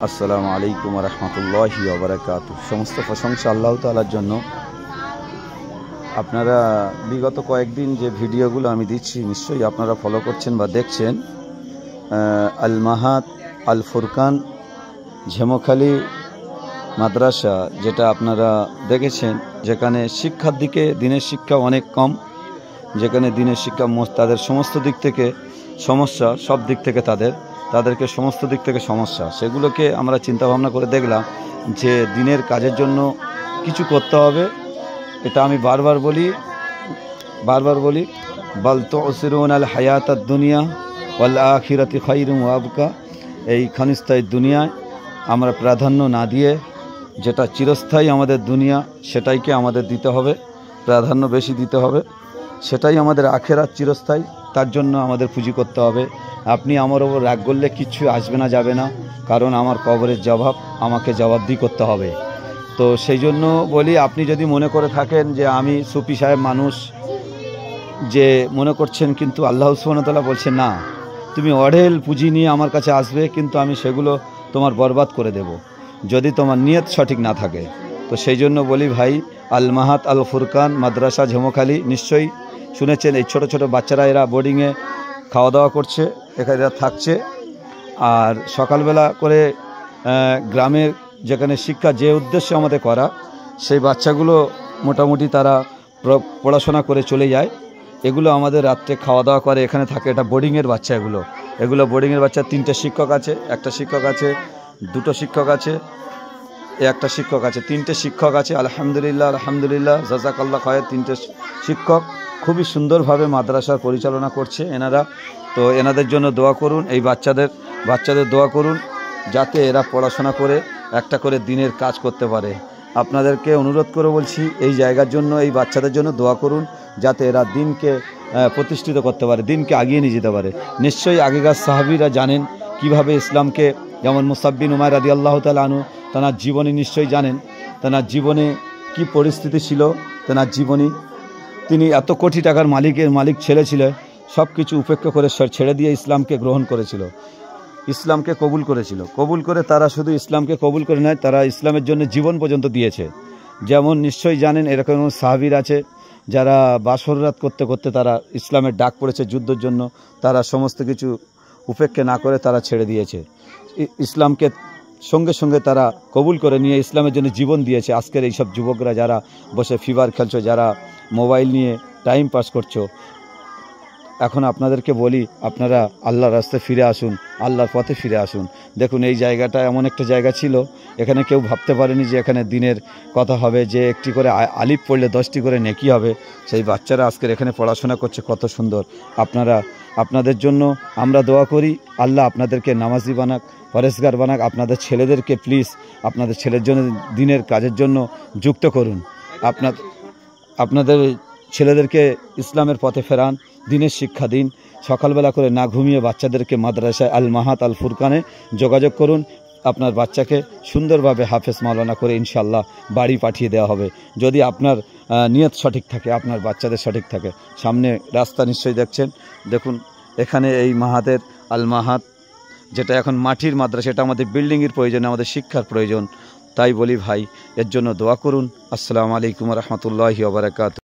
আসসালামু আলাইকুম ওয়া রাহমাতুল্লাহি ওয়া বারাকাতুহু। সমস্ত প্রশংসা আল্লাহ তাআলার জন্য। আপনারা বিগত কয়েকদিন যে ভিডিওগুলো আমি দিচ্ছি নিশ্চয়ই আপনারা ফলো করছেন বা দেখছেন। আল মাহাদ আল ফুরকান ঝেমখালি মাদ্রাসা, যেটা আপনারা দেখেছেন, যেখানে শিক্ষার দিকে দিনের শিক্ষা অনেক কম, যেখানে দিনের শিক্ষা তাদের সমস্ত দিক থেকে সমস্যা, সব দিক থেকে তাদেরকে সমস্ত দিক থেকে সমস্যা, সেগুলোকে আমরা চিন্তা ভাবনা করে দেখলাম যে দিনের কাজের জন্য কিছু করতে হবে। এটা আমি বারবার বলি বাল তুসিরুন আল হায়াতাদ দুনিয়া ওয়াল আখিরাতু খায়রুন ওয়া আবকা। এই ক্ষণস্থায়ী দুনিয়ায় আমরা প্রাধান্য না দিয়ে যেটা চিরস্থায়ী আমাদের দুনিয়া, সেটাইকে আমাদের দিতে হবে, প্রাধান্য বেশি দিতে হবে। সেটাই আমাদের আখেরাত চিরস্থায়ী, তার জন্য আমাদের পুঁজি করতে হবে। আপনি আমার ওপর রাগ করলে কিচ্ছু আসবে না, যাবে না, কারণ আমার কবরের জবাব আমাকে জবাবদিহি করতে হবে। তো সেই জন্য বলি, আপনি যদি মনে করে থাকেন যে আমি সুফি সাহেব মানুষ, যে মনে করছেন, কিন্তু আল্লাহ সুবহানাহু ওয়া তাআলা বলছেন না, তুমি অঢেল পুঁজি নিয়ে আমার কাছে আসবে, কিন্তু আমি সেগুলো তোমার বরবাদ করে দেব যদি তোমার নিয়ত সঠিক না থাকে। তো সেই জন্য বলি ভাই, আল মাহাদ আল ফুরকান মাদ্রাসা ঝেমখালি নিশ্চয়ই শুনেছেন। এই ছোট ছোট বাচ্চারা এরা বোর্ডিংয়ে খাওয়া দাওয়া করছে, এখানে এরা থাকছে। আর সকালবেলা করে গ্রামের যেখানে শিক্ষা, যে উদ্দেশ্যে আমাদের করা, সেই বাচ্চাগুলো মোটামুটি তারা পড়াশোনা করে চলে যায়। এগুলো আমাদের রাত্রে খাওয়া দাওয়া করে, এখানে থাকে। এটা বোর্ডিংয়ের বাচ্চা, এগুলো বোর্ডিংয়ের বাচ্চা। 3টে শিক্ষক আছে, একটা শিক্ষক আছে, 2টো শিক্ষক আছে, একটা শিক্ষক আছে, 3টে শিক্ষক আছে। আলহামদুলিল্লাহ জাযাকাল্লাহ খায়ের। 3টে শিক্ষক খুবই সুন্দরভাবে মাদ্রাসার পরিচালনা করছে এনারা। তো এনাদের জন্য দোয়া করুন, এই বাচ্চাদের দোয়া করুন, যাতে এরা পড়াশোনা করে একটা করে দিনের কাজ করতে পারে। আপনাদেরকে অনুরোধ করে বলছি, এই জায়গার জন্য, এই বাচ্চাদের জন্য দোয়া করুন, যাতে এরা দিনকে প্রতিষ্ঠিত করতে পারে, দিনকে আগিয়ে নিয়ে যেতে পারে। নিশ্চয়ই আগেকার সাহাবীরা জানেন কিভাবে ইসলামকে, যেমন মুসআব বিন উমাইর রাদিয়াল্লাহু তাআলা আনহু, তাঁর জীবনী নিশ্চয়ই জানেন, তাঁর জীবনে কি পরিস্থিতি ছিল। তাঁর জীবনী, তিনি এত কোটি টাকার মালিক ছেলে ছিল, সব কিছু উপেক্ষা করে ছেড়ে দিয়ে ইসলামকে গ্রহণ করেছিল, ইসলামকে কবুল করে তারা শুধু ইসলামকে কবুল করে নয়, তারা ইসলামের জন্য জীবন পর্যন্ত দিয়েছে। যেমন নিশ্চয়ই জানেন, এরকম সাহাবীর আছে যারা বাসররাত করতে করতে তারা ইসলামের ডাক পড়েছে যুদ্ধের জন্য, তারা সমস্ত কিছু উপেক্ষা না করে তারা ছেড়ে দিয়েছে, ইসলামকে সঙ্গে সঙ্গে তারা কবুল করে নিয়ে ইসলামের জন্য জীবন দিয়েছে। আজকের এইসব যুবকরা যারা বসে ফিভার খেলছো, যারা মোবাইল নিয়ে টাইম পাস করছো, এখন আপনাদেরকে বলি, আপনারা আল্লাহর রাস্তায় ফিরে আসুন, আল্লাহর পথে ফিরে আসুন। দেখুন, এই জায়গাটা এমন একটা জায়গা ছিল, এখানে কেউ ভাবতে পারেনি যে এখানে দিনের কথা হবে, যে একটি করে আলিফ পড়লে 10টি করে নেকি হবে। সেই বাচ্চারা আজকের এখানে পড়াশোনা করছে, কত সুন্দর। আপনাদের জন্য আমরা দোয়া করি, আল্লাহ আপনাদেরকে নামাজি বানাক, পরেশগার বানাক। আপনাদের ছেলেদেরকে প্লিজ, আপনাদের ছেলের জন্য দিনের কাজের জন্য যুক্ত করুন। আপনাদের ছেলেদেরকে ইসলামের পথে ফেরান, দিনের শিক্ষা দিন। সকালবেলা করে না ঘুমিয়ে বাচ্চাদেরকে মাদ্রাসায় আল মাহাদ আল ফুরকানে যোগাযোগ করুন। আপনার বাচ্চাকে সুন্দরভাবে হাফেজ মাওলানা করে ইনশাআল্লাহ বাড়ি পাঠিয়ে দেওয়া হবে, যদি আপনার নিয়ত সঠিক থাকে, আপনার বাচ্চাদের সঠিক থাকে। সামনে রাস্তা নিশ্চয়ই দেখছেন, দেখুন এখানে এই মাহাদের আল মাহাদ, যেটা এখন মাটির মাদ্রাসা, এটা আমাদের বিল্ডিংয়ের প্রয়োজন, আমাদের শিক্ষার প্রয়োজন। তাই বলি ভাই, এর জন্য দোয়া করুন। আসসালামু আলাইকুম ওয়া রাহমাতুল্লাহি ওয়া বারাকাতুহু।